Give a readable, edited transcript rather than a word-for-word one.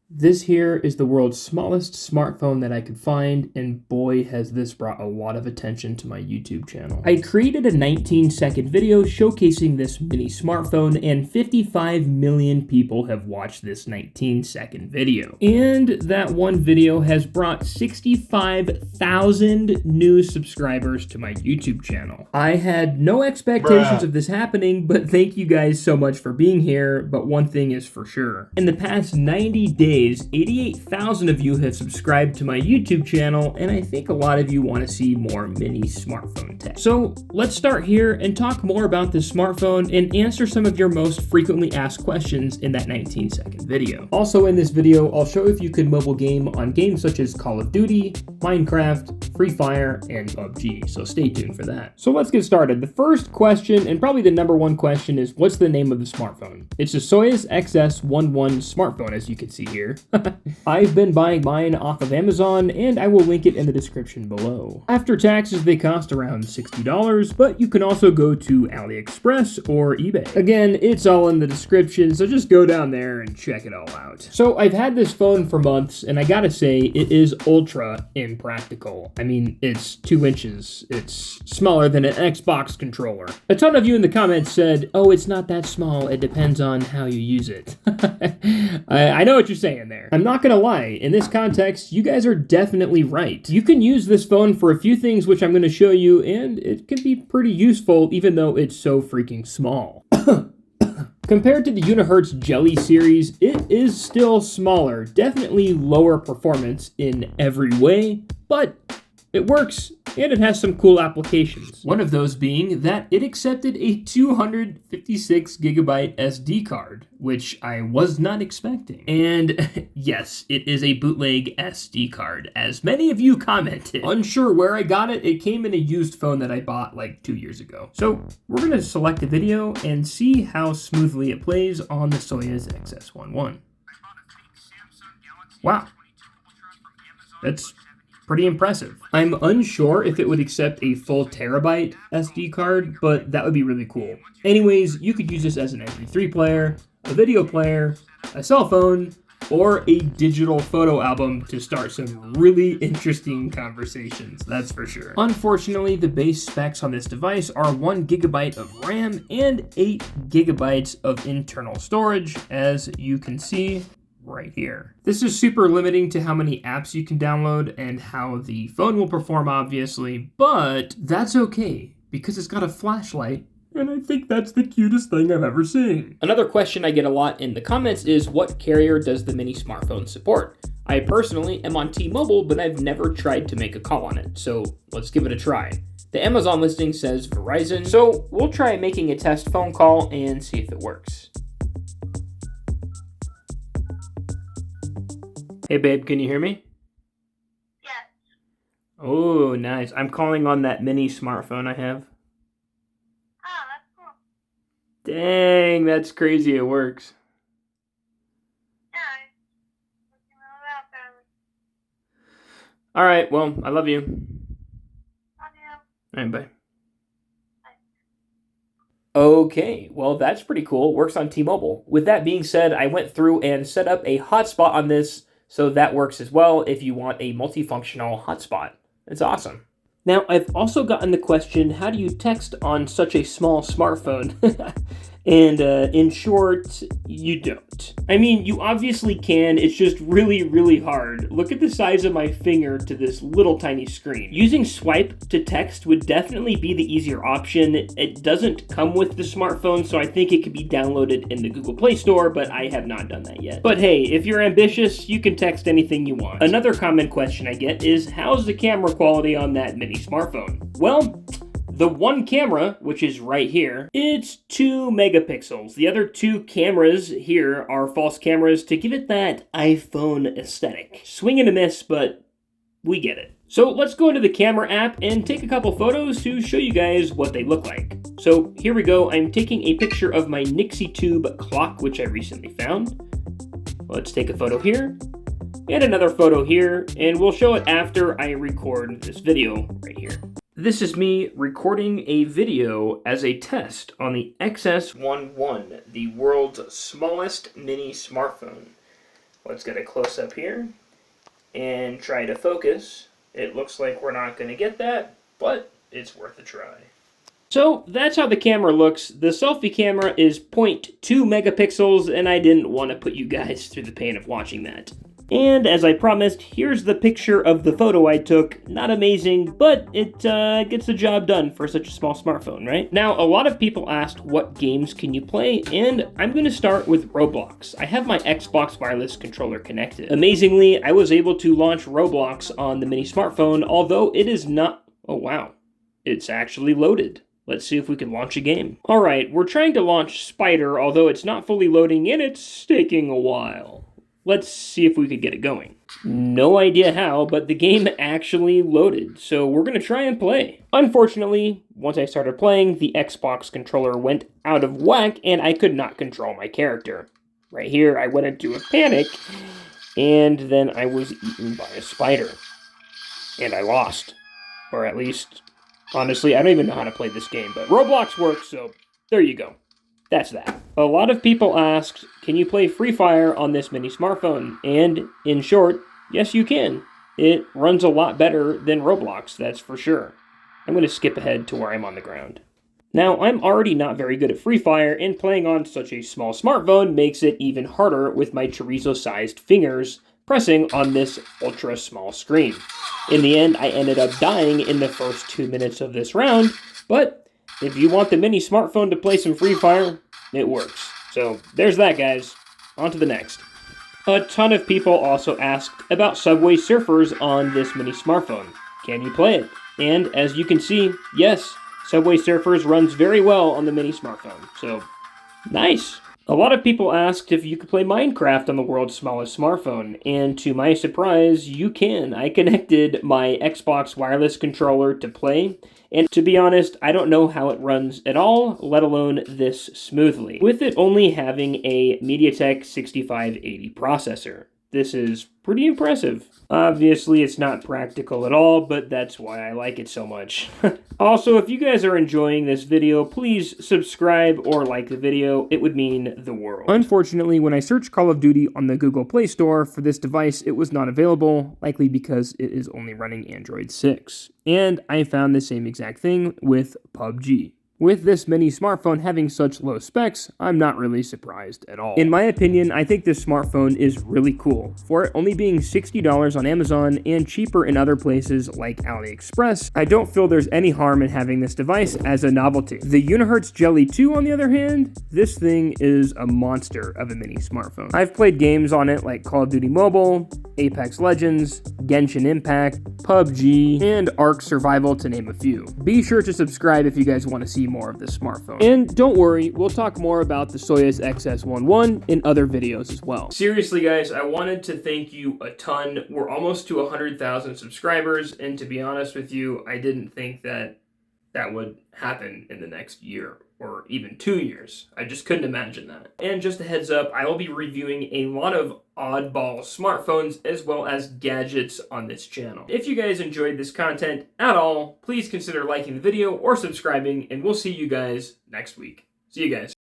This here is the world's smallest smartphone that I could find, and boy has this brought a lot of attention to my YouTube channel. I created a 19-second video showcasing this mini smartphone, and 55 million people have watched this 19-second video. And that one video has brought 65,000 new subscribers to my YouTube channel. I had no expectations of this happening, but thank you guys so much for being here. But one thing is for sure. In the past 90 days, 88,000 of you have subscribed to my YouTube channel, and I think a lot of you want to see more mini smartphone tech. So let's start here and talk more about this smartphone and answer some of your most frequently asked questions in that 19-second video. Also in this video, I'll show if you can mobile game on games such as Call of Duty, Minecraft, Free Fire, and PUBG, so stay tuned for that. So let's get started. The first question, and probably the number one question, is what's the name of the smartphone? It's a SOYES XS11 smartphone, as you can see here. I've been buying mine off of Amazon, and I will link it in the description below. After taxes, they cost around $60, but you can also go to AliExpress or eBay. Again, it's all in the description, so just go down there and check it all out. So I've had this phone for months, and I gotta say, it is ultra impractical. I mean, it's 2 inches. It's smaller than an Xbox controller. A ton of you in the comments said, oh, it's not that small, it depends on how you use it. I know what you're saying there. I'm not gonna lie, in this context, you guys are definitely right. You can use this phone for a few things which I'm gonna show you, and it can be pretty useful even though it's so freaking small. Compared to the Unihertz Jelly series, it is still smaller, definitely lower performance in every way, but it works, and it has some cool applications. One of those being that it accepted a 256 gigabyte SD card, which I was not expecting. And yes, it is a bootleg SD card, as many of you commented. Unsure where I got it, it came in a used phone that I bought like 2 years ago. So we're gonna select a video and see how smoothly it plays on the SOYES XS11. Wow, that's pretty impressive. I'm unsure if it would accept a full terabyte SD card, but that would be really cool. Anyways, you could use this as an MP3 player, a video player, a cell phone, or a digital photo album to start some really interesting conversations, that's for sure. Unfortunately, the base specs on this device are 1 gigabyte of RAM and 8 gigabytes of internal storage, as you can see right here. This is super limiting to how many apps you can download and how the phone will perform, obviously, but that's okay because it's got a flashlight, and I think that's the cutest thing I've ever seen. Another question I get a lot in the comments is, what carrier does the mini smartphone support? I personally am on T-Mobile, but I've never tried to make a call on it, so let's give it a try. The Amazon listing says Verizon, so we'll try making a test phone call and see if it works. Hey babe, can you hear me? Yes. Oh, nice. I'm calling on that mini smartphone I have. Oh, that's cool. Dang, that's crazy it works. Yeah, I'm looking all out there. Alright, well, I love you. Love you. Alright, bye. Okay, well that's pretty cool. It works on T-Mobile. With that being said, I went through and set up a hotspot on this, so that works as well if you want a multifunctional hotspot. It's awesome. Now, I've also gotten the question, how do you text on such a small smartphone? And in short, you don't. I mean, you obviously can, it's just really, really hard. Look at the size of my finger to this little tiny screen. Using swipe to text would definitely be the easier option. It doesn't come with the smartphone, so I think it could be downloaded in the Google Play Store, but I have not done that yet. But hey, if you're ambitious, you can text anything you want. Another common question I get is, how's the camera quality on that mini smartphone? Well, the one camera, which is right here, it's 2 megapixels. The other 2 cameras here are false cameras to give it that iPhone aesthetic. Swing and a miss, but we get it. So let's go into the camera app and take a couple photos to show you guys what they look like. So here we go. I'm taking a picture of my Nixie Tube clock, which I recently found. Let's take a photo here and another photo here, and we'll show it after I record this video right here. This is me recording a video as a test on the XS11, the world's smallest mini smartphone. Let's get a close-up here and try to focus. It looks like we're not going to get that, but it's worth a try. So that's how the camera looks. The selfie camera is 0.2 megapixels, and I didn't want to put you guys through the pain of watching that. And as I promised, here's the picture of the photo I took. Not amazing, but it gets the job done for such a small smartphone, right? Now, a lot of people asked what games can you play, and I'm going to start with Roblox. I have my Xbox wireless controller connected. Amazingly, I was able to launch Roblox on the mini smartphone, although it is not... Oh, wow. It's actually loaded. Let's see if we can launch a game. All right, we're trying to launch Spider, although it's not fully loading and it's taking a while. Let's see if we could get it going. No idea how, but the game actually loaded, so we're gonna try and play. Unfortunately, once I started playing, the Xbox controller went out of whack and I could not control my character. Right here, I went into a panic, and then I was eaten by a spider. And I lost. Or at least, honestly, I don't even know how to play this game, but Roblox works, so there you go. That's that. A lot of people asked, can you play Free Fire on this mini smartphone? And in short, yes you can. It runs a lot better than Roblox, that's for sure. I'm going to skip ahead to where I'm on the ground. Now, I'm already not very good at Free Fire, and playing on such a small smartphone makes it even harder with my chorizo-sized fingers pressing on this ultra small screen. In the end, I ended up dying in the first 2 minutes of this round, but if you want the mini smartphone to play some Free Fire, it works. So there's that, guys. On to the next. A ton of people also asked about Subway Surfers on this mini smartphone. Can you play it? And as you can see, yes, Subway Surfers runs very well on the mini smartphone. So, nice. A lot of people asked if you could play Minecraft on the world's smallest smartphone, and to my surprise, you can. I connected my Xbox wireless controller to play, and to be honest, I don't know how it runs at all, let alone this smoothly, with it only having a MediaTek 6580 processor. This is pretty impressive. Obviously, it's not practical at all, but that's why I like it so much. Also, if you guys are enjoying this video, please subscribe or like the video. It would mean the world. Unfortunately, when I searched Call of Duty on the Google Play Store for this device, it was not available, likely because it is only running Android 6. And I found the same exact thing with PUBG. With this mini smartphone having such low specs, I'm not really surprised at all. In my opinion, I think this smartphone is really cool. For it only being $60 on Amazon and cheaper in other places like AliExpress, I don't feel there's any harm in having this device as a novelty. The Unihertz Jelly 2, on the other hand, this thing is a monster of a mini smartphone. I've played games on it like Call of Duty Mobile, Apex Legends, Genshin Impact, PUBG, and Ark Survival, to name a few. Be sure to subscribe if you guys want to see more of this smartphone. And don't worry, we'll talk more about the SOYES XS11 in other videos as well. Seriously guys, I wanted to thank you a ton. We're almost to 100,000 subscribers, and to be honest with you, I didn't think that that would happen in the next year or even 2 years. I just couldn't imagine that. And just a heads up, I will be reviewing a lot of oddball smartphones as well as gadgets on this channel. If you guys enjoyed this content at all, please consider liking the video or subscribing, and we'll see you guys next week. See you guys.